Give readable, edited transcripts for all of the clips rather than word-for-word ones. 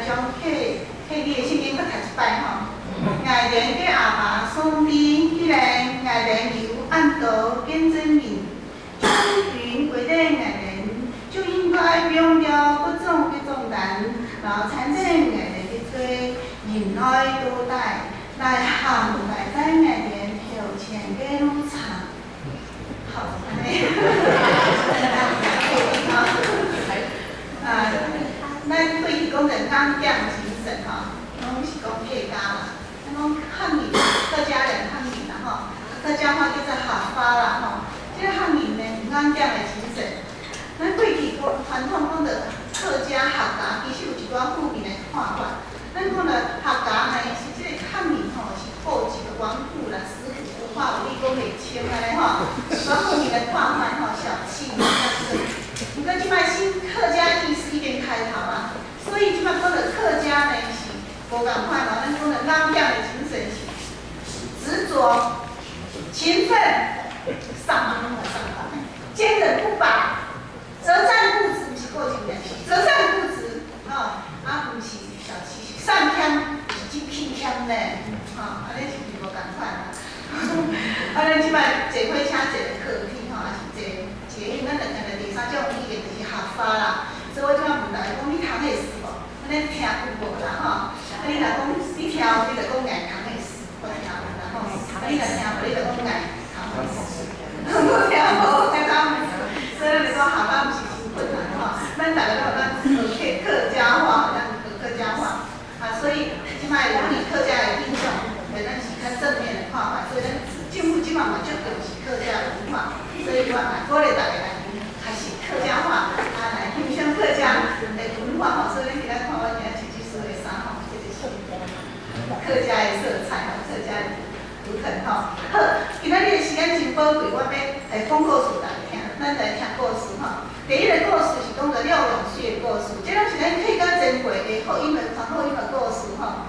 将客语的圣经搁读一摆吼。爱莲嘅阿爸上帝，既然爱莲有按道见证人，将云为了爱莲，就应该用了各种人，然后产生爱莲嘅罪，忍耐多待，来行来在爱莲头前嘅路程。好，安尼。咱对于讲人刚讲精神吼，拢是讲客家啦。咱讲汉语，客家人汉语啦吼，客家话叫做客家啦吼。这个汉语呢，刚讲的精神，咱过去传统讲的客家客家，其实有一寡负面的看法。咱讲的客家呢，是这个汉语吼，是古籍的顽固啦、死古不化、有理讲袂清安尼吼，一寡负面的看法吼，小气较深。不过即摆新客家意识已经开头啊，所以即摆讲的客家呢是无共款咯。咱讲的老店的精神是执着、勤奋、上班坚韧不拔、择善固执，毋是过程的，择善固执啊，毋是小气，善谦是真偏谦呢，安尼是毋是无共款啊？咱即摆坐火车坐的客体吼，也是坐因咱两个第三种语言就是合法啦。所以我即摆问大家讲，你读迄书无？咱听有无啦吼？你若讲你听，你就讲爱读迄书，我听有啦吼。你若听无，你就讲爱读迄书。我听无，听到毋是。所以咱就讲合法毋是真困难吼。咱大家都有咱客家话，咱学客家话所以即摆有你客家的印象，咱是较正面的看法。所以咱政府即摆嘛足重视客家文化，所以我嘛鼓励大家来开始客家话，来欣赏客家的文化吼。所以你今仔看我今仔穿这所的衫吼，这就是客家的色彩吼，客家的图腾吼。好，今仔日的时间真宝贵，我要来讲故事大家听。咱来听故事吼。第一个故事是讲着廖永续的故事，这拢是咱客家珍贵的福音的传福音的故事吼。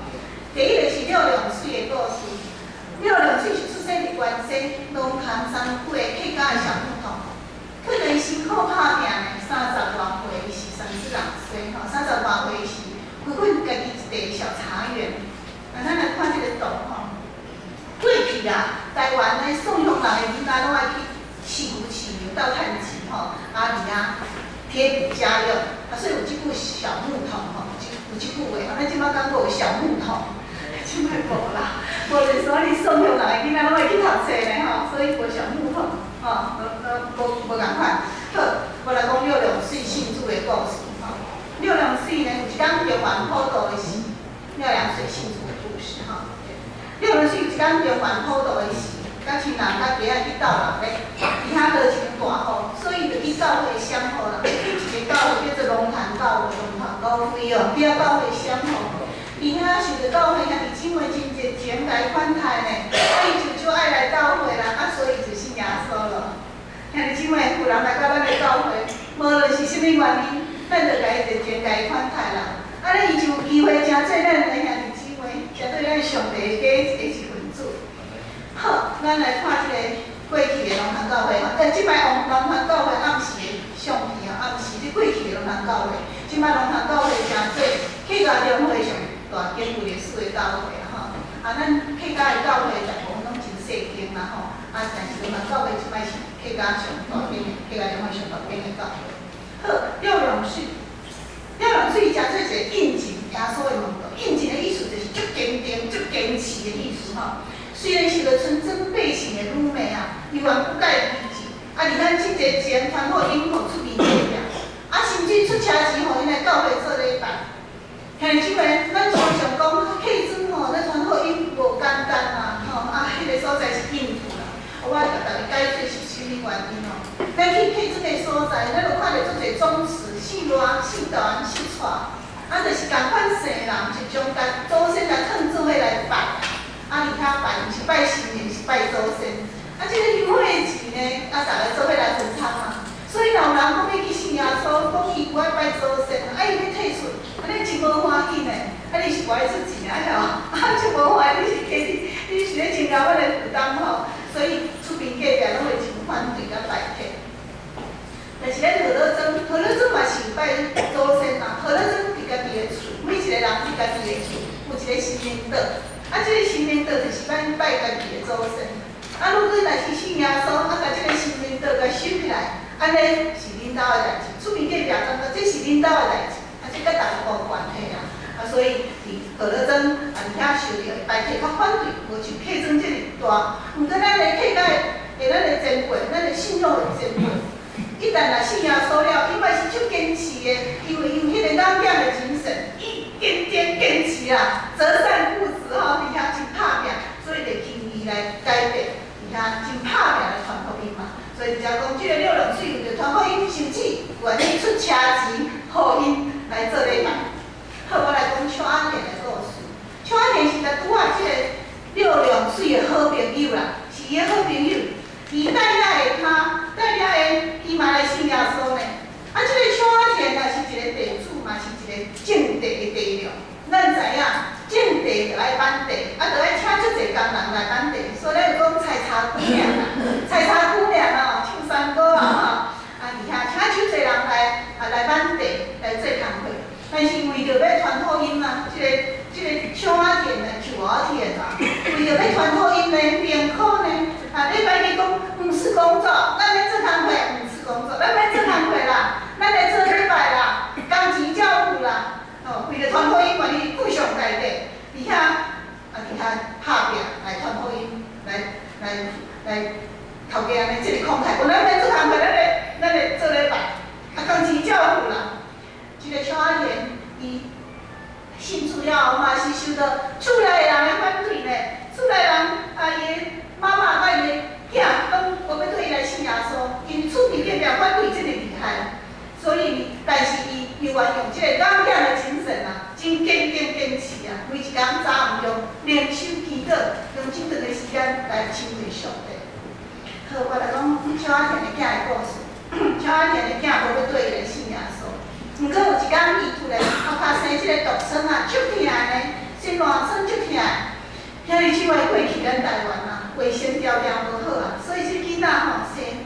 第一个是廖永续的故事。廖永续是出生伫关西龙潭山区的客家的小木头，佢就辛苦打拼呢，30多岁是32岁吼，30多岁是开阮家己一地小茶园。咱来看这个图吼，过去啊，台湾的送乡人的囡仔拢爱去饲牛、饲牛到趁钱吼，而贴补家用，所以有即句小木头吼，有即句话吼，咱即摆讲过有小木头。即摆无啦，无就是说你送乡人的囡仔拢会去读册咧吼，所以无小木桶吼，无共款。好，我来讲六龙水庆祝的故事吼。六龙水呢，有一天中原普渡的时，六龙水庆祝的故事吼。六龙水有一天中原普渡的时，甲亲人甲家仔去斗人咧，伫遐落一场大雨，所以就去教会相互人，去一个教会叫做龙潭教会，龙潭教会哦，遐教会相互。伊遐想着教会兄弟姊妹真热情，甲伊款待呢，伊就爱来教会啦，所以就信耶稣咯。兄弟姊妹有人来到咱的教会，无论是啥物原因，咱就甲伊热情，甲伊款待啦。尼伊就有机会成做咱的兄弟姊妹，成做咱上帝的一份子。好，咱来看这个过去的龙潭教会吼，即摆龙潭教会暗时的相片暗时你过去的龙潭教会，即摆龙潭教会成做客家中会上大间有历史的教会啦吼，咱客家的教会大部分拢真细间啦吼，但是龙潭教会即摆是客家上大间的，客家中会上大间的教会。好，廖永水诚做一个应景耶稣的门徒，应景的意思就是足坚定、足坚持的意思吼。虽然是个纯真百姓的女妹伊原不改意志，伫咱即个前传福音出面代表，甚至出车钱互因来教会做礼拜。兄弟姊妹，咱常常讲客庄吼，咱传福音无简单啦吼，迄个所在是应付啦。我甲大家解释是啥物原因哦。咱去客庄的所在，咱就看到足侪宗祠、四大安、四串，就是共款生人是中间祖先来烫做伙来拜。伫遐拜，毋是拜神明，是拜祖先。即个香火钱呢，大家做伙来分摊嘛。所以老人讲要去信耶稣，讲伊有爱拜祖先，伊要退出，你真无欢喜呢。你是不爱出钱吼，真无欢喜，你是咧增加我的负担吼。所以厝边隔壁拢会真反对甲拜客。但是咱何乐庄嘛是拜祖先啦，何乐庄伫家己的厝，每一个人明德。啊，这个神明德就是咱拜家己的祖先。啊，如果若是信耶稣，啊，甲这个神明德甲收起来，安尼是恁兜的代志。厝边隔壁庄个，这是恁兜的代志，啊，这甲大家无关系啊。啊，所以伫何乐珍啊，伫遐受到白客较反对，无像客庄这么大。毋过咱的客家的咱的前辈，咱的信仰的前辈。一旦若信耶稣了，伊嘛是足坚持的，因为迄个刚强的精神，伊坚持啊，择善固执吼，伫遐真拍拼，所以就轻易来改变，伫遐真拍拼来传福音嘛。所以就讲，即个六龙水为着传福音受旨，愿意出车钱，互因来做礼拜。好，我来讲邱安田的故事。邱安田是拄啊，即个六龙水的好朋友啦，是伊的好朋友。伊带领伊嘛来信耶稣呢。啊，即个邱安田啊是一个地主，嘛是一个种地的地了。咱知影，种地就爱搬地，啊，就爱请足侪工人来搬地。所以咱就讲采茶姑娘啦，采茶姑娘哦，唱山歌啊吼，啊，伫遐请足侪人来搬地来做工课。但是为着要传福音啊，即个邱安田呢，邱安田啊，为着要传福音呢，连苦呢。啊！礼拜日讲毋是工作，咱要做工课，毋是工作，咱要做工课啦，咱来做礼拜啦，工钱照付啦。哦，为了传福音，愿意顾上家己，伫遐伫遐拍拼来传福音，来头家安尼即个慷慨。本来咱做工课，咱来做礼拜，啊，工钱照付啦。即个邱安田，伊信主了后嘛是受到厝内人的反对呢，厝内人啊伊。妈妈甲伊的囝讲，无要对伊来信耶稣，因为厝边隔壁反对真个厉害，所以，但是伊又愿用这个刚强的精神啊，真坚持啊，每一天早午用灵修祈祷，用这段的时间来亲近上帝。好，我来讲邱安田的囝的故事。邱安田的囝无要对伊来信耶稣，毋过有一天伊突然头壳生这个毒疮啊，足疼呢，心乱酸足疼。遐日即摆过去咱台湾啊，卫生条件无好啊，所以这囡仔吼生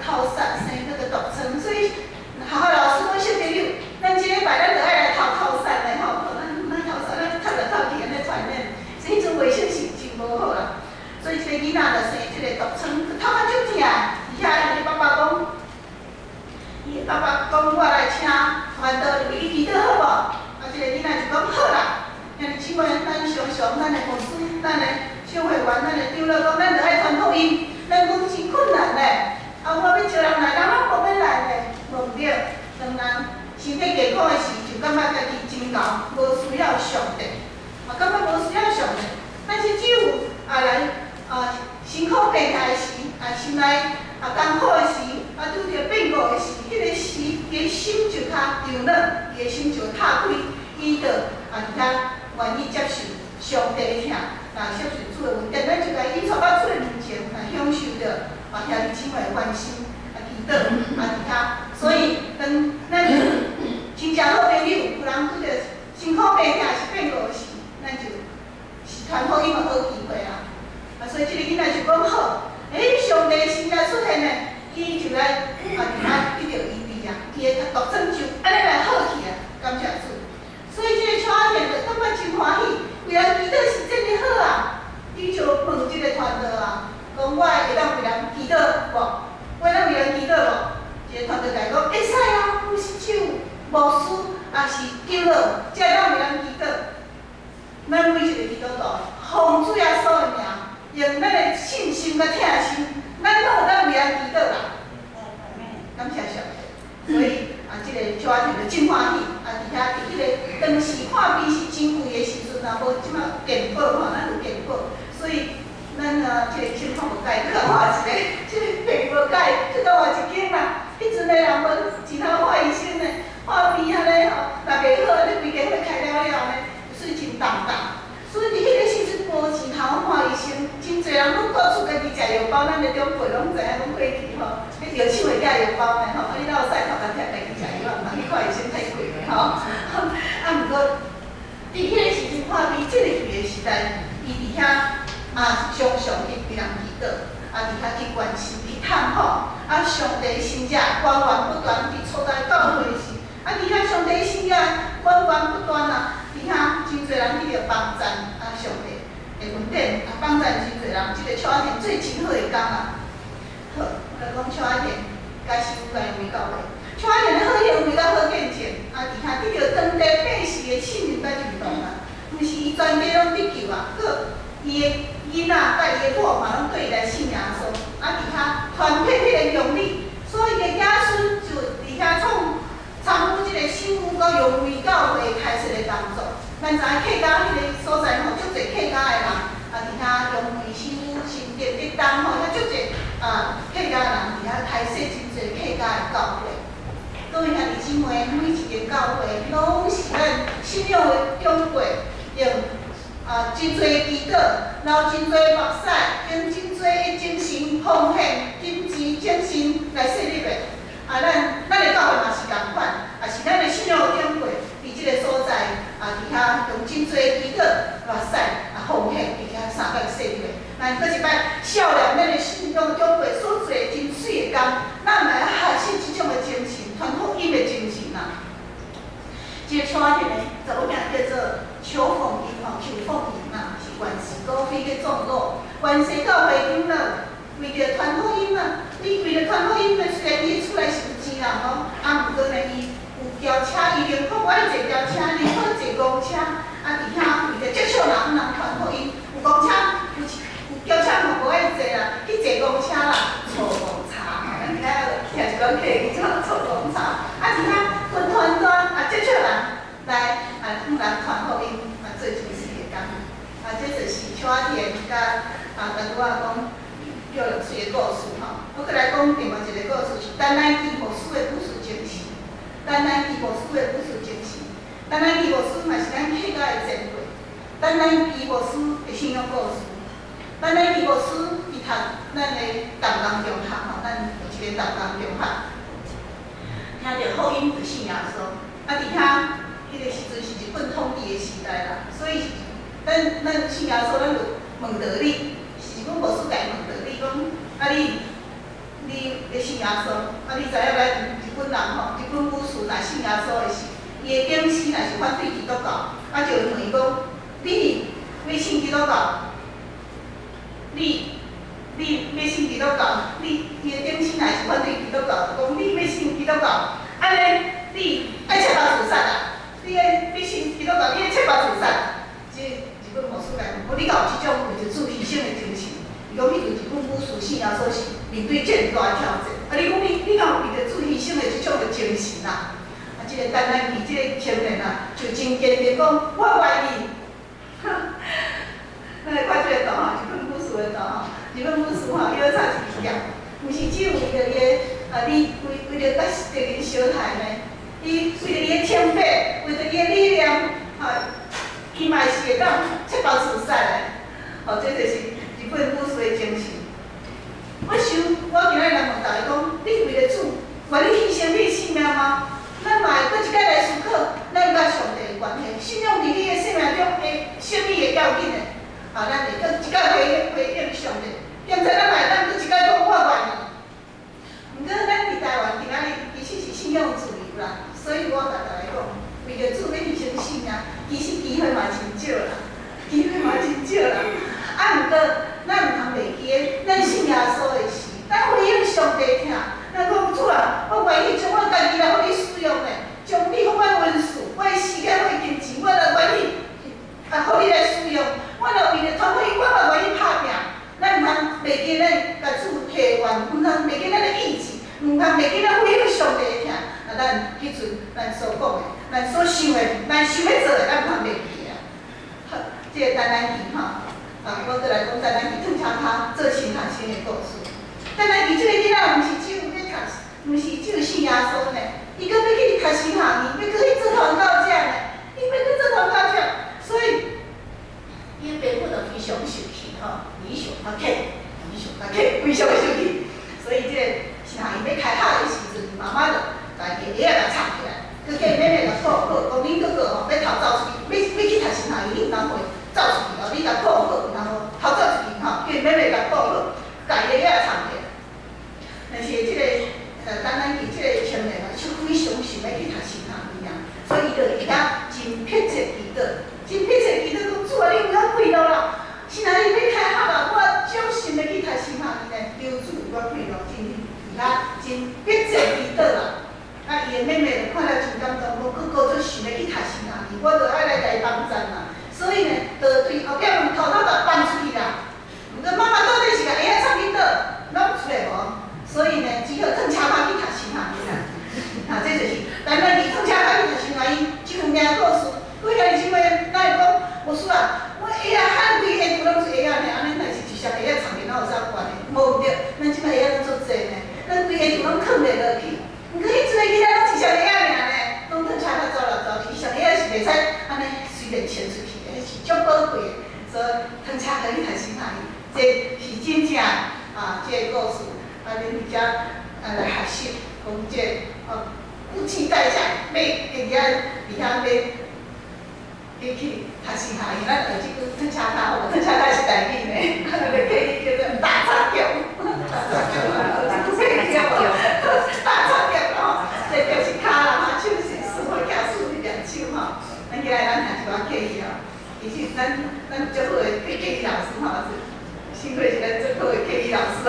头疝，生那个毒疮，所以学校老师讲小朋友，咱即礼拜咱就爱来头疝的吼，咱头疝咱透来透去安尼传染，所以迄阵卫生是真无好啦。所以这个囡仔就生这个毒疮，头壳足疼。伊遐伊的爸爸讲，我来请传道入去祈祷好无？啊，这个囡仔就讲好啦。像即摆咱常咱的牧师、咱的小会员、咱的长老讲，咱着爱传福音，咱讲真困难嘞。啊，我要招人来，人拢无要来嘞，无毋对。当人身体健康的时，就感觉家己真牛，无需要上帝，感觉无需要上帝。但是只有来辛苦病痛的时，心内艰苦的时，拄着变故的时，迄个时，伊的心就较柔软，伊的心就塌开，伊着伫遐。愿意接受上帝的疼，接受主的恩典，咱就甲伊带到主的面前，享受着兄弟姊妹的关心，祈祷，伫遐。所以，当咱亲像好朋友，有人拄着辛苦病痛是变故时，咱就是传福音的好机会啊！所以这个囡仔就讲好，上帝真正出现嘞，伊就来伫遐得到医治啊，伊的毒疮就安尼来好去啊，感谢主。所以这个邱安田就感觉真欢喜，为人祈祷是真哩好啊！伊就问这个传道啊，讲我会当为人祈祷无？我当为人祈祷无？这个传道甲伊讲会使啊，有时只有牧师也是长老，才会当为人祈祷。咱每一个基督徒，奉主耶稣的名，用咱的信心甲疼心，咱拢有当为人祈祷啦。感谢上帝。所以这个邱安田就真欢喜。伫遐伫迄个当时看病是真贵的时阵啊，无即马健保吼，咱有健保，所以咱即个情况无解，去换一个，即个病无解，去倒换一间啦。迄阵的人无钱通换医生呢，看病安尼吼，若袂好，你规间会开了呢，水真重重。所以伫迄个时阵无钱通看医生，真侪人拢到厝家己食药包，咱的长辈拢知影拢过去吼，迄药厂会寄药包呢吼，你哪有使头壳疼家己食药，毋通去看医生太贵嘞吼。毋过，伫迄个时阵看病，即个期的时代，伊伫遐常常去为人祈祷，伫遐去关心、去探访，上帝心者源源不断伫初代教会时，伫遐上帝心者源源不断啊，伫遐真侪人去着帮赞，上帝的恩典，帮助真侪人。即个邱阿田做真好的工啊！好，我来讲邱阿田甲师傅甲因为教会。邱阿田的好行为甲好见证，伫遐得到当地百姓的信任甲认同啊！毋是伊全家拢得救啊，佮伊的囡仔甲伊的某嘛拢对伊来信耶稣，伫遐团配迄个用力，所以伊的子孙就伫遐参与即个新妇甲用为教会开设的工作。咱知影客家迄个所在吼，足侪客家的人伫遐用为新妇新店得当吼，遐足侪客家人伫遐开设真侪客家的教会。各位兄弟姊妹，每一间教会拢是咱信仰的中国，用真侪祈祷，然后真侪目屎，用真侪精神奉献、金钱、精神来设立的。咱的教会嘛是共款，也是咱的信仰的中国，伫即个所在伫遐用真侪祈祷、目屎奉献，伫遐三甲设立的。咱搁一摆照亮咱的信仰中国所做真水的工，咱嘛要学习即种的精神。传福音的精神啊！这个蔡田呢，查某囝叫做邱凤英邱凤英是原始高飞的创作，原始教会长老，为着传福音伊为着传福音虽然伊厝内是有钱人毋过呢，伊有轿车，伊宁可我坐轿车，宁可坐公车，伫遐为着接触人传福音，有公车有轿车嘛无爱坐啦，去坐公车啦，坐公车。咱今仔听一讲客语，怎坐公车？伫遐分团团接触人来向人传福音，做真实的工。这就是邱阿田甲拄仔讲6岁的故事吼。我再来讲另外一个故事，是丹南基牧师的故事精神。丹南基牧师的故事精神，丹南基牧师嘛是咱客家的前辈。丹南基牧师的信仰故事，丹南基牧师伊读咱的淡江中学吼，咱有一个淡江中学，听着福音就信耶稣。伫遐迄个时阵是日本统治的时代啦，所以咱信耶稣，咱就问道理。是阮牧师家问道理，讲你要信耶稣，你知影咱日本人吼，日本武士若信耶稣的时，伊的顶司若是反对基督教，就会问伊讲，你要信基督教，你要信基督教，伊的顶司若是反对基督教，讲你要信基督教，安尼你爱切腹自杀啊？你信基督教，你爱切腹自杀？即日本牧师来问，你敢有即种为着主牺牲的精神？伊讲迄阵日本武士信耶稣是面对这么大的挑战，你讲你敢有为着主牺牲的即种的精神啊？即个丹南基即个青年就真坚定讲，我愿意。咱来看即个图日本武士的图日本武士要插一支剑，毋是只有为着伊的你为着甲敌人相害呢，伊为着伊的清白，为着伊的力量，伊嘛是会当切腹自杀的。这就是日本武士的精神。我今仔日来问大家讲，你为着主，愿意牺牲你的性命吗？咱嘛会搁一摆来思考，咱甲上帝的关系，信仰伫你的生命中的胜利的要紧的。咱会搁一摆回应上帝。现在咱嘛会搁一摆讲我愿意。毋过咱伫台湾今仔日其实是信仰自由啦，所以我甲大家讲，为着主要牺牲性命，其实机会嘛真少啦，机会嘛真少啦。毋过咱毋通袂记的，咱信耶稣的时，咱回应上帝听。咱讲主啊，我愿意将我家己来互你使用嘞，将你互我恩赐，我的时间、我的金钱，我就愿意互你来使用。我若为着传福音，我嘛愿意拍拼。咱毋通袂记咱甲主提愿，毋通袂记咱的意志，毋通袂记咱回应上帝的听。咱迄阵咱所讲的，咱所想的，咱想要做的，咱毋通袂记啊。好，这个丹南基我再来讲丹南基脱车卡做新学生的故事。丹南基这个囡仔，毋是只有要读，毋是只有信耶稣呢，伊搁要去读神学院，要搁去做传教者呢，伊要去做传教者，所以伊爸母就非常生气理想较客，非常生气。所以这个神学院要开学的时阵，妈妈就家己鞋甲插起来，佮叫妹妹甲抱好，讲恁哥哥要逃走出去，要去读神学院，你毋通会走出去你甲抱好，然后逃走出去叫妹妹甲抱好，家己鞋插起来。但是这个丹南基这个青年就非常想要去读神学院所以伊就会晓真迫切祈祷，真迫切祈祷讲主啊，你毋通quỳ 开咯，真伊遐真别济味道啦。啊，伊的妹妹就看了真感动，讲佫做想要去读新学年，我就爱来甲伊帮衬嘛。所以呢，就对后壁门偷偷就搬出去啦。毋过妈妈到底是甲鞋仔藏伫倒，拢出来无。所以呢，只好转车卡去读新学年啦。啊，这就是咱你转车卡去读新学年，即份命故事。几下日前话，咱会讲无输啊，我鞋仔喊规下厝拢是鞋仔呢，安尼若是一双鞋仔藏伫哪有啥关系？无毋对，咱即摆鞋仔拢足济呢，咱规下厝拢藏袂落去。毋过迄阵的囡仔拢一双鞋仔尔呢，拢转车卡走来走去，一双鞋仔是袂使安尼随便穿出去的，是足宝贵的。所以转车卡去读新学年，这是真正啊，这个故事啊，恁伫遮来学习，讲这夫妻在下，要伫遐去读新学年，咱有即句转车卡，转车卡是台语呢，就可以叫做大插脚。大插脚咯，这就是骹啦，手是输伙行输是两手吼。咱起来咱学一寡客语哦，其实咱足好的客语老师吼，幸亏是咱足好的客语老师来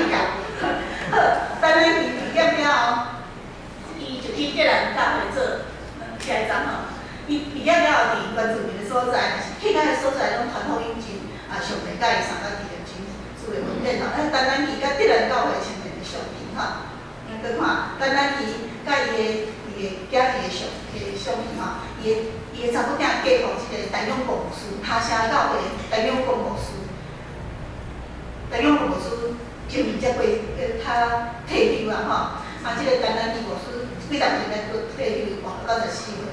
教。好，等咱毕业了后，伊就去吉兰大会做下一站吼。伊毕业了后，伫原住民的所在，去咱的所在拢传福音真上袂甲伊上到伫个真主的文件吼。咱等咱去甲吉兰教会前面的相片吼，搁看等咱去甲伊的家己的相片吼，伊的查某囝嫁互即个陈永国牧师，他城教会陈永国牧师，陈永国牧师就伊才过他退休啊吼，即个陈兰义牧师几十年来都退休，活到94岁。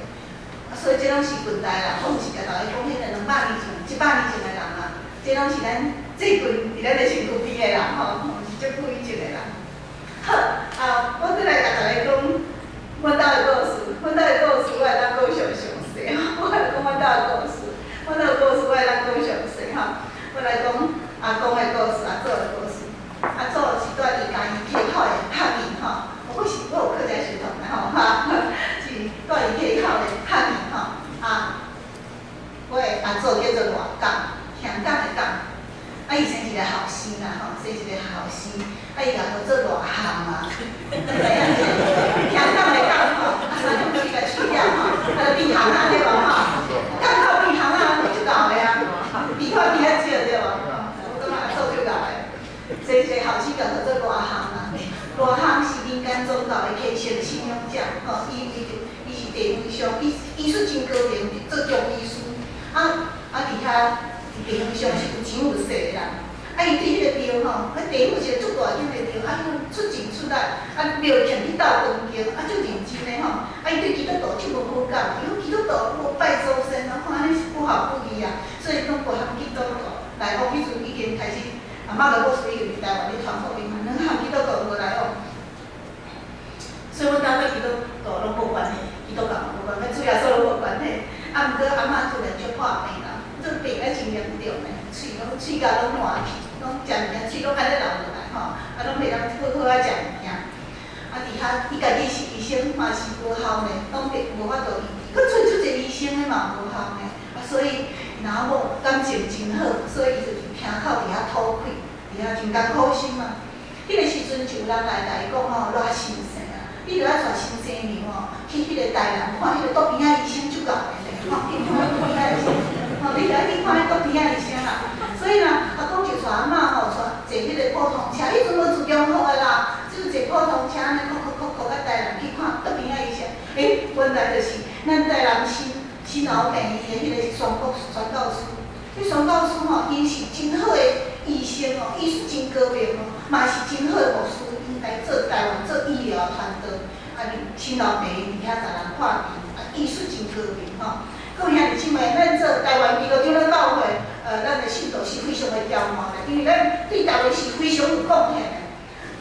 所以这拢是近代啦，拢是甲大家讲，迄个200年前、100年前的人啊，这拢是咱最近伫咱的身躯边的人吼，是足久以前的人。好啊，我再来甲大家讲，阮兜的故事，阮兜的故事我会当讲详细，我来讲阮兜的故事，阮兜的故事我会当讲详细吼。我来讲阿公的故事，阿祖的故事。阿祖是住伫嘉义溪口的汉面吼，我有客家血统的吼哈，是住伫溪口的汉面吼。啊，我的阿祖叫做罗港，香港的港。啊，伊生一个后生啦吼，生一个后生，啊，伊甲号做罗汉嘛。香港的港吼，啊，三种水甲取了吼，啊，变行啊对无吼？港口变行啊，足够的啊，比较少对无？我感觉阿祖足够的。生一个后生甲号做罗汉啦，罗汉是民间宗教的虔诚信仰者吼，伊是地方上，医术真高明，做中医师。伫遐地方上是有钱有势的人。啊，伊对迄个庙吼，地府是个足大间的庙，啊，伊出钱出力，啊，庙欠去斗关经，啊，足认真的吼。啊，伊对基督徒足无好感，伊讲基督徒无拜祖先，啊，看安尼是不合不义啊，所以拢不含基督徒来往。迄阵已经开始，马可波斯已经伫台湾咧传福音，拢含基督徒无来往。所以阮兜甲基督徒拢无关系，基督教无关系，主要所拢无关系。啊，毋过阿嬷突然就破病啦，这病啊真严重的，喙甲拢烂去，拢食物件喙拢安尼流落来吼，啊拢袂当好好啊食物件。啊，伫遐伊家己是医生嘛是无效的，拢无法度医治。佮找出一个医生的嘛无效的，啊所以然后某感情真好，所以伊就伫棚口伫遐吐气，伫遐真艰苦心嘛。迄个时阵就有人来甲伊讲吼，热先生啊，你着爱带先生娘吼去迄个台南看迄个肚边仔医生足够的咧，吼，去看肚边仔医生，吼，你着爱去看迄肚边仔医生啦。所以啦，阿公就带阿嬷吼坐迄个普通车，迄阵无自强号的啦，就是坐普通车安尼，到台南去看肚边仔医生。原来就是咱台南新老病院的迄个宣教师。迄宣教师吼，伊是真好的医生哦，医术真高明哦，嘛是真好的牧师，应该做台湾做医疗团队。啊，新老病院伫遐甲人看病，啊，医术真高明吼。搁有遐日即卖，咱做台湾基督长的教会，咱的信徒是非常的骄傲的，因为咱对台湾是非常有贡献的。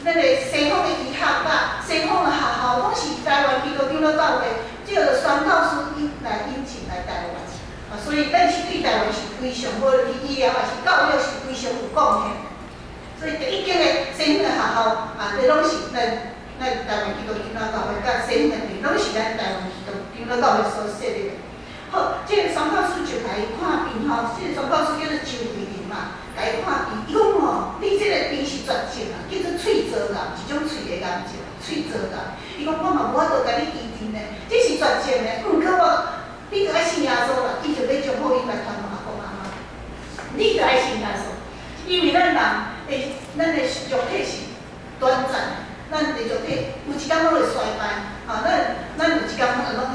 咱的西方的医学甲西方的学校，拢是台湾基督长的教会，叫做宣教师来引进来台湾。所以咱是对台湾是非常好，医疗也是教育是非常有贡献。所以第一间的西方的学校啊，这拢是咱台湾基督长教会甲西方的病，拢是咱台湾基督长教会所设立的。好，这个宣教师就来看病吼，这个宣教师叫做周慧玲嘛，嘛，甲伊看病，伊讲吼，你即个病是绝症啊，叫做喙槽癌，一种喙的癌症，喙槽癌。伊讲我嘛无法度甲你医治呢，这是绝症的，毋过你着爱信耶稣啦，伊就要将福音来传给阿公阿妈。你着爱信耶稣，因为咱的肉体是短暂的，咱的肉体有一天拢会衰败，咱有一天拢会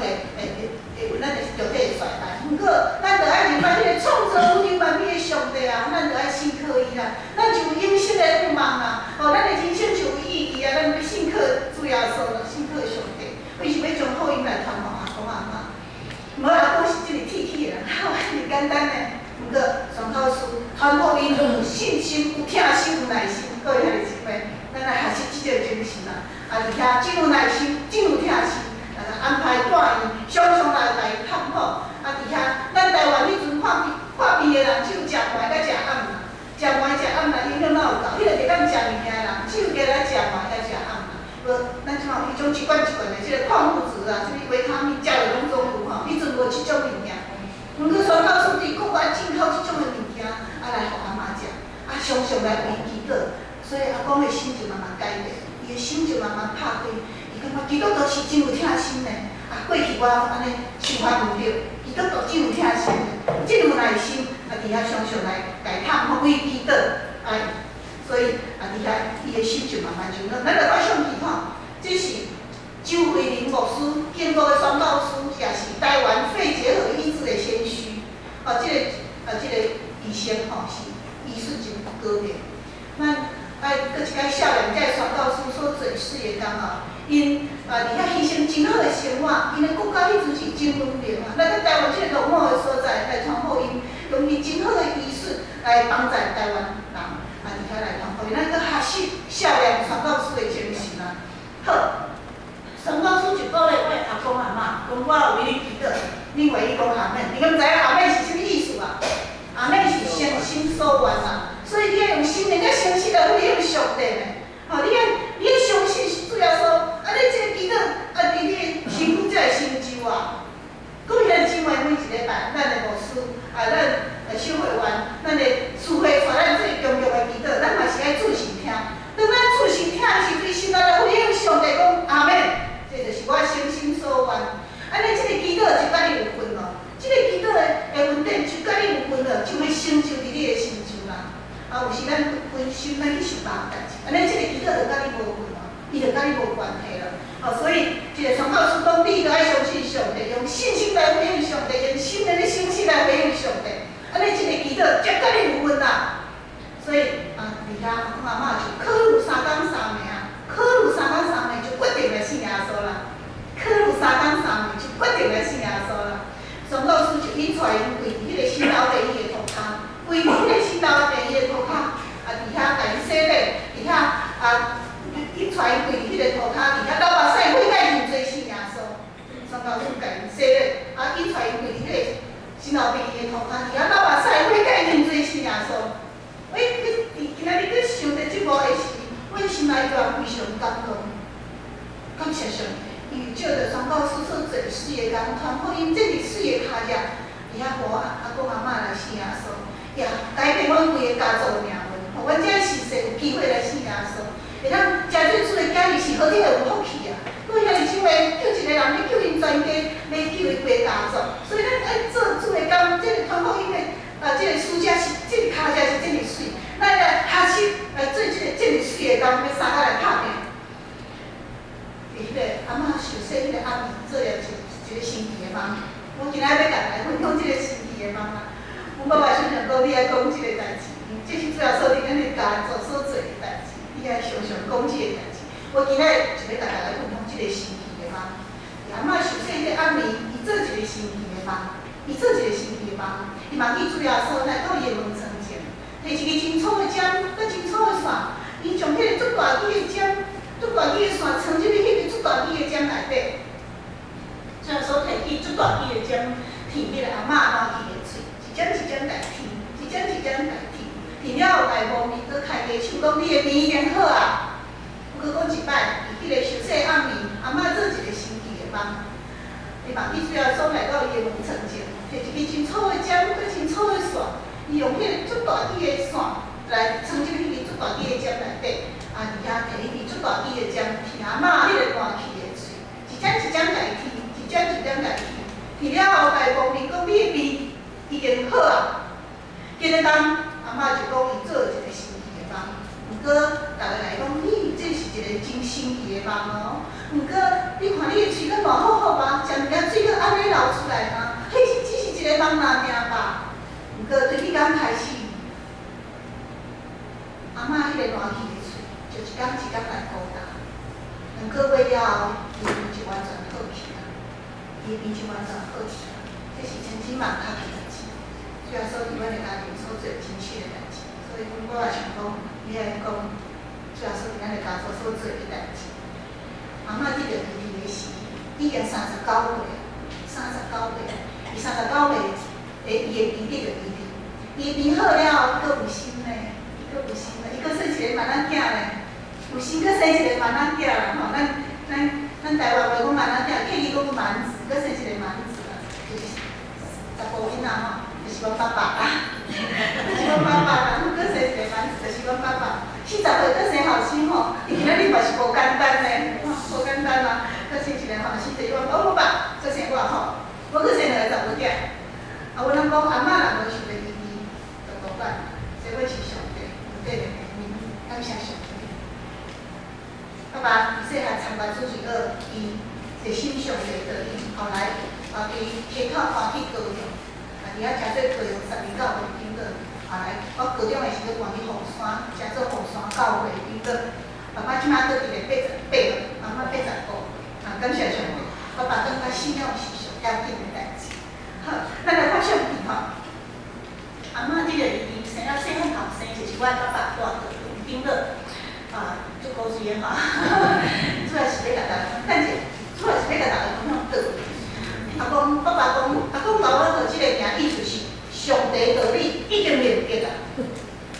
咱的肉体会衰败。毋过，咱着爱明白迄个创造宇宙万物的上帝啊，咱着爱信靠伊啦，咱就有永生的盼望啦。咱的人生就有意义啊，咱要信靠主耶稣啦，信靠上帝，为是要将福音来传给阿公阿妈。无阿公是真个铁的人，是简单的。毋过，上口师传福音有信心、有疼心、有耐心，各位兄弟姊妹，咱来学习即个精神啊！而且真有耐心，真有疼心，安排带伊常常来伊探讨。而且咱台湾迄阵看病的人，只有食糜甲食暗啦，食糜食暗啦，营养哪有够？迄个袂当食物件的人，只有加来食糜甲食暗啦。无，咱即马迄种一罐一罐的即个矿物质啊，什物维他命、食的拢总有吼，迄阵无即种物件。毋过宣教师伫国外进口即种的物件，来互阿妈食，常常来为祈祷，所以阿公的心就慢慢改变，伊的心就慢慢拍开，伊感觉基督徒是真有疼心的。过去我安尼想法唔对，基督徒真有疼心的，真有耐心，伫遐常常来探访为祈祷，所以伫遐伊的心就慢慢就咱着爱想去吼，这是周慧玲牧师，建国的宣教师，也是台湾肺结核医治的先驱。这个医生吼是医术真高明。咱搁一摆少年这宣教师所做事业工啊，因伫遐牺牲真好的生活，因的国家迄阵是真文明啊。咱台湾这个落寞的所在来传福音，用伊真好的医术来帮助台湾人伫遐来传福音。咱搁学习少年宣教师的精神啊。好。宣教师就鼓励我阿公阿嬷，讲我为你祈祷，恁为伊讲阿妹，你敢知影阿妹是啥物意思啊？阿妹是诚心所愿啦，所以你要用心灵甲诚实来回应上帝呢。你要相信主耶稣，你这个祈祷伫你的身躯才会成就啊。各位兄弟姊妹，每一礼拜，咱的牧师咱小会员，咱的慈会带咱做中共的祈祷，咱嘛是爱注心听。当咱注心听是对心内来回应上帝讲阿妹。这就是我诚心所愿。安尼，这个祈祷就甲你有份咯。这个祈祷的问题就甲你有份咯，就会成就伫你的成就啦。有时咱分心，咱去想别个代志，安尼这个祈祷就甲你无份咯，伊就甲你无关系咯。所以这个宣教师讲，你着爱相信上帝，用信心来回应上帝，用心灵的诚实来回应上帝。安尼，这个祈祷就甲你有份啦。所以伫遐阿公阿嬷就考虑3天3暝啊，考虑3天3暝就决定来信耶稣啦。考虑3天3暝就决定来信耶稣啦。宣教师就引出因跪伫迄个新楼地伊的涂骹，跪伫迄个新楼地伊的涂骹，伫遐甲因洗礼，伫遐引出因跪伫迄个涂骹，伫遐流目屎悔改认罪信耶稣。宣教师甲因洗礼，引出因跪伫迄个新楼地伊的涂骹，伫遐流目屎悔改认罪信耶稣。今仔日去想着即幕的时，阮心内就非常感动，感谢上帝。因为借着宣教师所做事业工传福音，这是事业脚业，伫遐互阿公阿嬷来信耶稣，也改变阮规个家族的命运。互阮这世世有机会来信耶稣，会当食做主的囝儿是何等有福气啊！各位兄弟姊妹，叫一个人要救因全家，要救伊规个家族，所以咱爱做主的工，这个传福音的这个书架是，这个脚业是真个水。咱来学习来做这个真个水的工，要三个来拍拼。迄个阿嬷受洗迄个阿妹做了一个神奇的梦，我今仔要甲大家分享这个神奇的梦啊！阮爸爸想想讲，你爱讲这个代志，这是主要说伫咱的家族所做的代志，你爱常常讲这个代志。我今仔就要甲大家分享这个神奇的梦。阿嬷受洗迄个阿妹，伊做一个神奇的梦，伊做一个神奇的梦，伊梦见主耶稣来到伊的门床前，摕一个真粗的针，佮真粗的线，伊从迄个足大支的针。足大支的线藏入去迄个足大支的针内底，这样所摕起足大支的针，填迄个阿嬷满去的喙，一针一针来填，一针一针来填，填了后来无面，佮开个手讲你的病已经好啊。我佮讲一摆，伊迄个受洗暗暝，阿嬷做一个神奇的梦，伊梦见主耶稣来到伊的门床前，摕一支真粗的针，佮真粗的线，伊用迄个足大大支的线来藏进迄个足大支的针内底，啊，而且摕迄个足大支的针听阿嬷迄个断气的喙，一针一针来剃，一针一针来剃，剃了后，家讲你讲你的鼻已经好啊。今日当阿嬷就讲伊做一个神奇的梦，毋过逐个来讲，你这是一个真神奇的梦哦。毋过你看你的喙阁偌好好吧，食物件水阁安尼流出来吗？迄是只是一个梦那尔吧。毋过对迄天开始，阿嬷迄个烂去的喙，就一天一天来孤单。2个月了后，伊的鼻就完全好去啊，伊的鼻就完全好去啊，这是真真蛮卡的代志。虽然说伫阮的家庭所做真实的代志，所以我也想讲，你来讲，虽然说伫咱的家族所做的代志，阿嬷这个鼻涕的时，已经39岁了，39岁了，伊39岁，伊的鼻涕就鼻涕，伊的鼻好了，伊阁有心呢，伊阁有心呢，伊阁生一个慢仔囝呢，有心阁生一个慢仔囝啦吼，咱台湾话讲慢仔囝，客语讲蛮子，阁生一个蛮子啦，就是查甫囡仔吼。就是阮爸爸啦，就是阮爸爸啦，佮生一个蛮子，就是阮爸爸。40岁佮生后生吼，伊今仔日嘛是无简单嘞，无简单啦。佮生一个后生就阮爸爸，佮生我吼，我佮生2个查某囝。啊，阮人讲阿嬷若无想着伊，就无办。所以我是上帝有底的名，感谢上帝。爸爸细汉参加主日学，伊一心上帝道理，后来伫溪口搬去高雄。而且诚做高雄12教会顶个，后来我高中的时阵搬去凤山，诚做凤山教会顶个。爸爸即摆搁伫咧88岁，妈妈85岁，感谢上帝。爸爸感觉信仰是上要紧的代志。好，咱来看相片吼。阿嬷这个伊生了细汉后生，就是我爸爸住高雄顶个，足古锥的吼。主要是要甲大家看者，主要是要甲大家分享道理。爸爸讲，甲我做即个名，意思是上帝道理已经明白啦。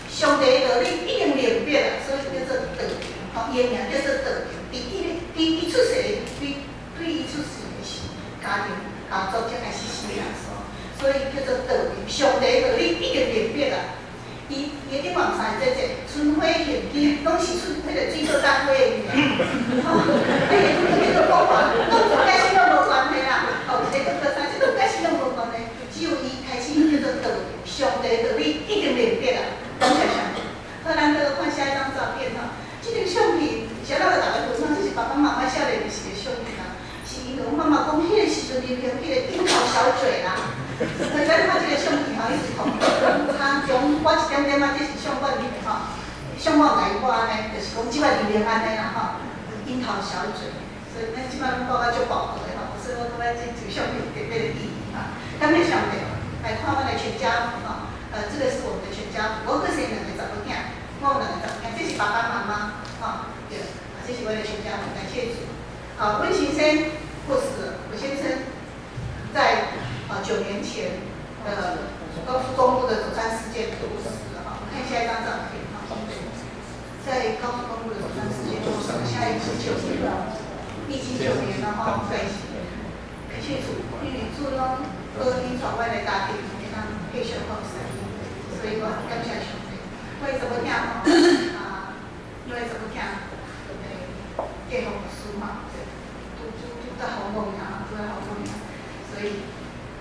上帝道理已经明白啦，所以叫做道理。伊的名叫做道理。伊出世，对伊出世的时，家庭家族就开始信仰所以叫做道理。上帝道理已经明白啦。伊的顶网上这春花现金，拢是出迄个水果单位的名。叫做国华，拢同解释拢无关系啦。一个叫做啥？这都解释拢无关系，只有伊开始叫做道理。上帝道理已经明白啦，感谢上帝。好，咱再看下一张照片吼。这张相片，是咱个大家分享，这是爸爸妈妈少年时的相片啦。是因为阮妈妈讲，迄个时阵流行迄个樱桃小嘴啦。所以咱看这个相片吼，伊是从他从我一点点仔，这是相馆里面吼，相馆内我安尼，就是讲即摆流行安尼啦吼，樱桃小嘴。所以咱即摆拢讲到足饱和的吼，所以我感觉这相片有特别的意义哈。感谢上帝，来看我的全家福吼，这个是我们的全家福，我个生2个查某囝，我有2个查某囝，这是爸爸妈妈吼，对，这是我的全家福，感谢主。温先生过世了，我先生在9年前高速公路的走山事件过世了哈。我看下一张照片哈，在高速公路的走山事件过世，现在已经9年了，疫情9年了哈，在一起。感谢主，因为主拢好引传阮的家庭，会当继续放生，所以我感谢上帝。我的查某囝吼，因为查某囝嫁予牧师嘛，拄在好梦呀，拄在好梦呀，所以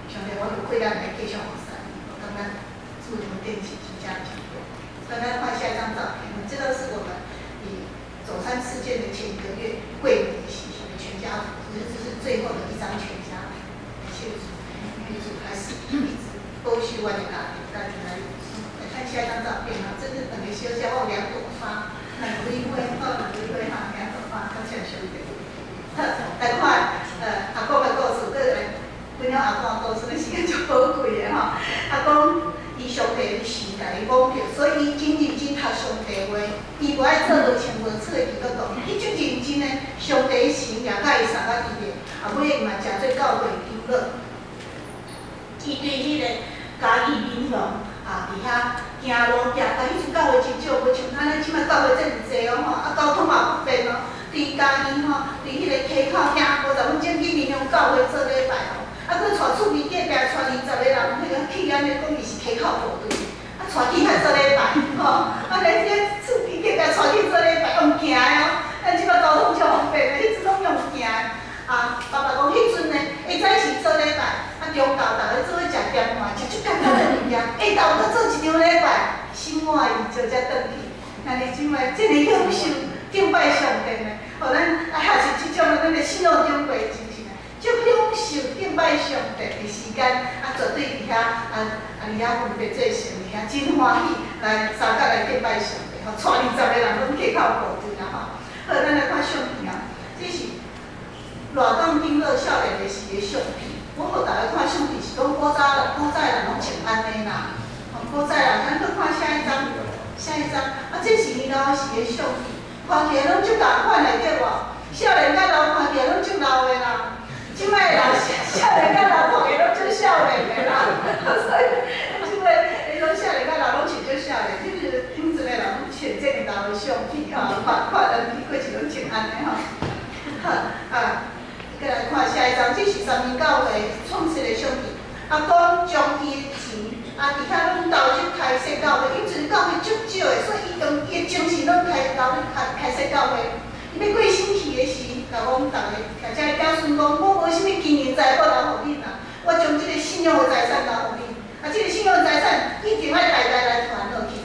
上帝我有亏咱来继续放生，我感觉主的电器真正很多。所以咱看下一张照片，这个是我们以走山事件的前1个月跪礼的习俗的全家福，这是最后的一张全家福，感谢主，因为主还是一直剥削我的家庭来看下一张照片啊，这是等于小小我2朵花，2朵花，2朵花，2朵花，感谢上帝。好，来看阿公的故事，分享阿公的故事，那时间足宝贵的吼。阿公伊上帝时代伊讲着，所以伊真认真读上帝话，伊无爱做无穿无出的基督徒，伊足认真的上帝神也甲伊送到伊个，尾伊嘛诚做教会长老。伊对迄个嘉义闽农伫遐行路行，但迄阵教会真少，无像咱即摆教会遮尔济哦吼，交通嘛不便哦。伫嘉义吼，伫迄个溪口行50分钟去民雄教会做礼拜哦，搁带厝边隔壁带20个人，迄个去安尼讲伊是溪口部队，带去遐做礼拜，吼，连这厝边计甲带去做礼拜，用行的哦。咱即摆交通超方便的，迄阵拢用行的。爸爸讲迄阵呢，下早是做礼拜，中昼逐个做伙食点碗，食足简单的物件。下昼搁做一场礼拜，心满意足才转去。安尼即摆真个享受敬拜上帝呢，互咱还是即种咱的信仰中过精神啊，足享受敬拜上帝的时间，绝对伫遐伫遐分别做成，伫遐真欢喜来三角来敬拜上帝，吼，带20个人拢客口部队啊，吼。好，咱来看相片啊，这是热港顶乐少年的时的相片。我互大家看相片是讲古早的人拢穿安尼啦，古早人，咱搁看下一张。这是伊老时的相片，看起来拢足共款的对无？少年甲老看起来拢足老的啦，即摆人少年甲老看起来拢足少年的啦，所以即摆迄种少年甲老拢穿足少年，就是顶阵的人拢穿这个老的相片吼，看人去过去拢穿安尼吼。好再来看下一张，这是三民教会创设的相片，讲将伊的钱。伫遐拢投入开设教会，因阵教会足少的，所以伊用伊的精神拢投入开设教会。伊要过身去的时，甲阮逐个，甲遮个子孙讲，我无啥物金银财宝留互恁啦，我将即个信仰的财产留互恁。即个信仰的财产一定要代代来传落去。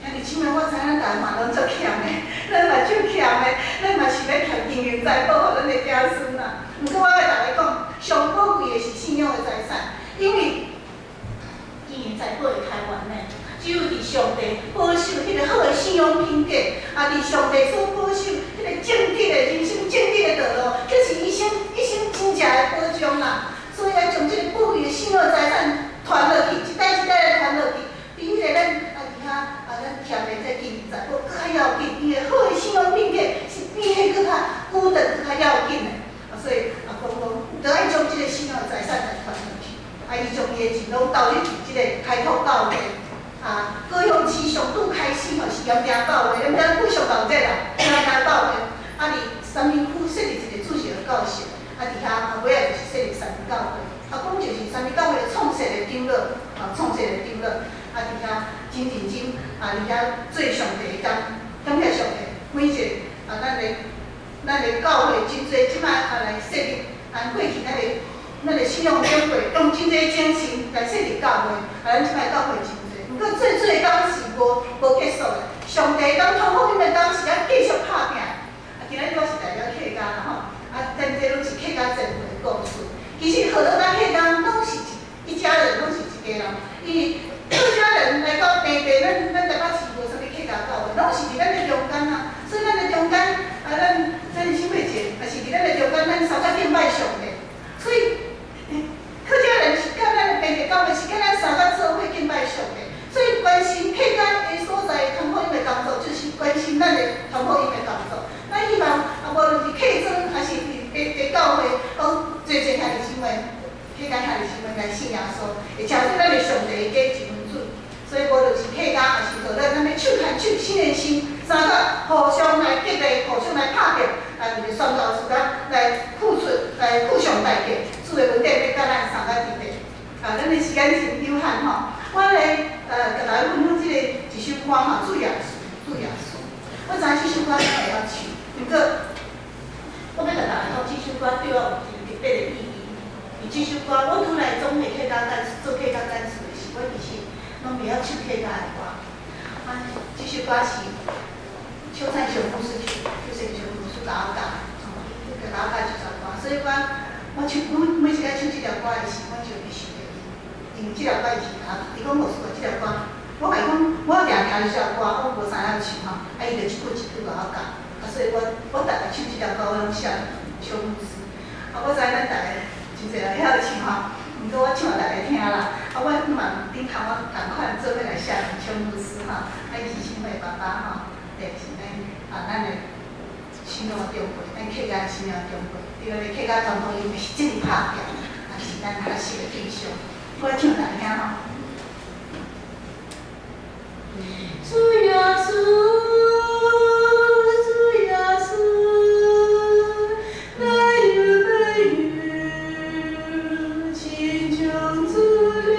兄弟姊妹，我知影咱嘛拢足欠的，咱嘛足欠的，咱嘛是要欠金银财宝互咱的子孙啦。毋过我要逐个讲，上宝贵的是信仰的财产，因为金银财宝会开源呢，只有伫上帝保守迄个好的信仰品格，伫上帝所保守迄个正直的人生、正直的道路，这是一生真正的保障啦。所以要将这个宝贵的信仰财产传落去，一代一代来传落去，比迄个咱伫遐咱欠的这金银财宝更较要紧，伊的好的信仰品格是比迄更较固定、更较要紧的。所以就爱将这个信仰财产来传落去。伊将伊的钱拢投入伫即个开拓教会，高雄市上拄开始吼是盐埕教会，盐埕几上头热啦，盐埕教会，伫三民区设立一个主席的教室，伫遐尾仔就是设立三民教会，讲就是三民教会的创设的长老，创设的长老，伫遐真认真，伫遐做上帝的感谢上帝，每一个咱的教会真侪即摆来设立，过去咱的信仰中过，用真侪精神来设立教会，咱即摆教会真侪。毋过最的当是无结束的，上帝当通福音的当是咱继续拍拼。今仔日我是代表客家啦吼，真侪拢是客家前辈的故事。其实好多咱客家拢是一家人，拢是一家人。因为客家人来到内地，咱台北市无啥物客家教会，拢是伫咱的中间啊。所以咱的中间咱的新会节，也是伫咱的中间，咱三甲敬拜上帝。所以客家人是甲咱的本地教会是甲咱三甲做伙敬拜上帝，所以关心客家的所在传福音的工作，就是关心咱的传福音的工作。咱希望无论是客庄还是伫教会，讲做兄弟姊妹，客家兄弟姊妹来信耶稣，会称做咱的上帝的家一份子。所以无论是客家还是做咱要手牵手，心连心，三甲互相来激励，互相来拍拼，来为宣告自咱来付出，来付上代价。主的问题要甲咱三甲伫地。咱的时间真有限吼，我来甲大家分享即个一首歌吼，主耶稣，主耶稣。我知影即首歌你会晓唱，毋过我要甲大家讲，即首歌对我有一特别的意义。伊即首歌，我拄来总会客家干事，做客家干事的时，我其实拢袂晓唱客家的歌。即首歌是秋菜小故事曲，就是小故事甲我教，甲我教一首歌，所以我唱每一个唱即条歌的时，我就会想着伊，因为即条歌伊是伊讲无输即条歌，我甲伊讲，我定听即条歌，我无啥晓唱吼，伊就一句一句甲我教，所以我逐个唱即条歌，我拢写小故事。我知咱逐个真侪人晓唱吼，毋过我唱互大家听啦。我嘛顶头我共款做伙来写小故事吼，伊是新会爸爸吼，就是咱的信仰中过，咱客家信仰中过。对个，客家传统音乐是真拍拼，也是咱学习的对象。我唱来听吼。主耶稣，主耶稣，来日来日，亲像主你，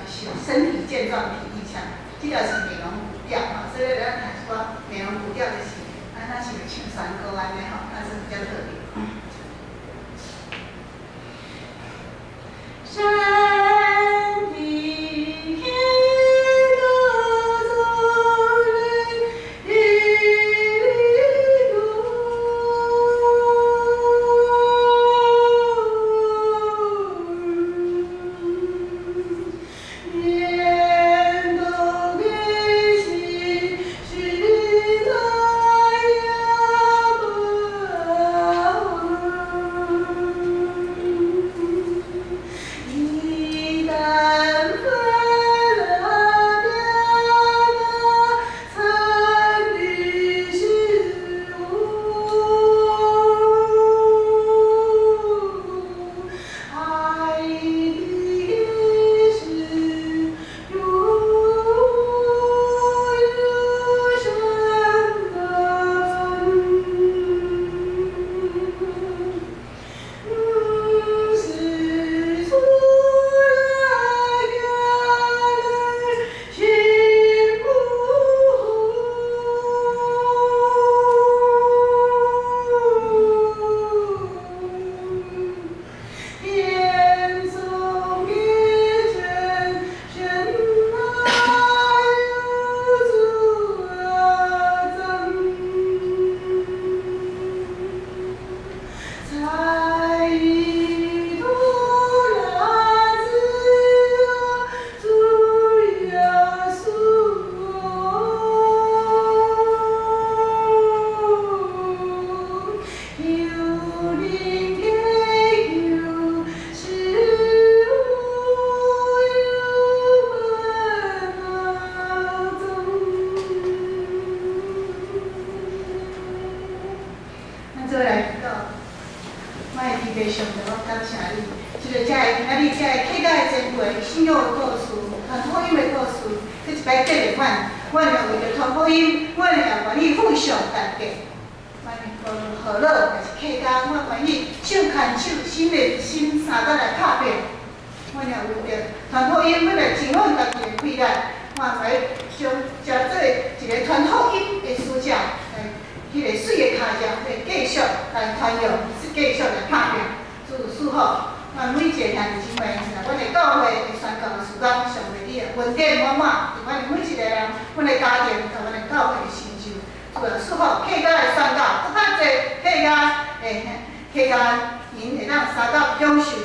一首身体健壮体力强，这条是美容古调哈，所以咱谈一寡美容古调就是那是唱山歌安尼吼，那是比较特别。山体天高走人一路。做来到，莫会伫袂上着，我感谢你。即个今仔日客家的前辈，信仰的故事，传福音的故事，这一摆结的款，阮也为着传福音，阮也愿意付上代价。阮何乐，也是客家，我愿意手牵手，心连心，三个来拍拼。阮也为着传福音，阮来尽阮家己的气力，我来将做一个传福音的使者。迄个水的脚脚，来继续来传扬，继续来拍拼，主事好。咱每一个兄弟姊妹，阮的教会会宣告的时光，上帝你的恩典满满，伫阮的每一个人，阮的家庭，甲阮的教会的成就，主的事好。客家的宣告，更较济客家人会当三到享受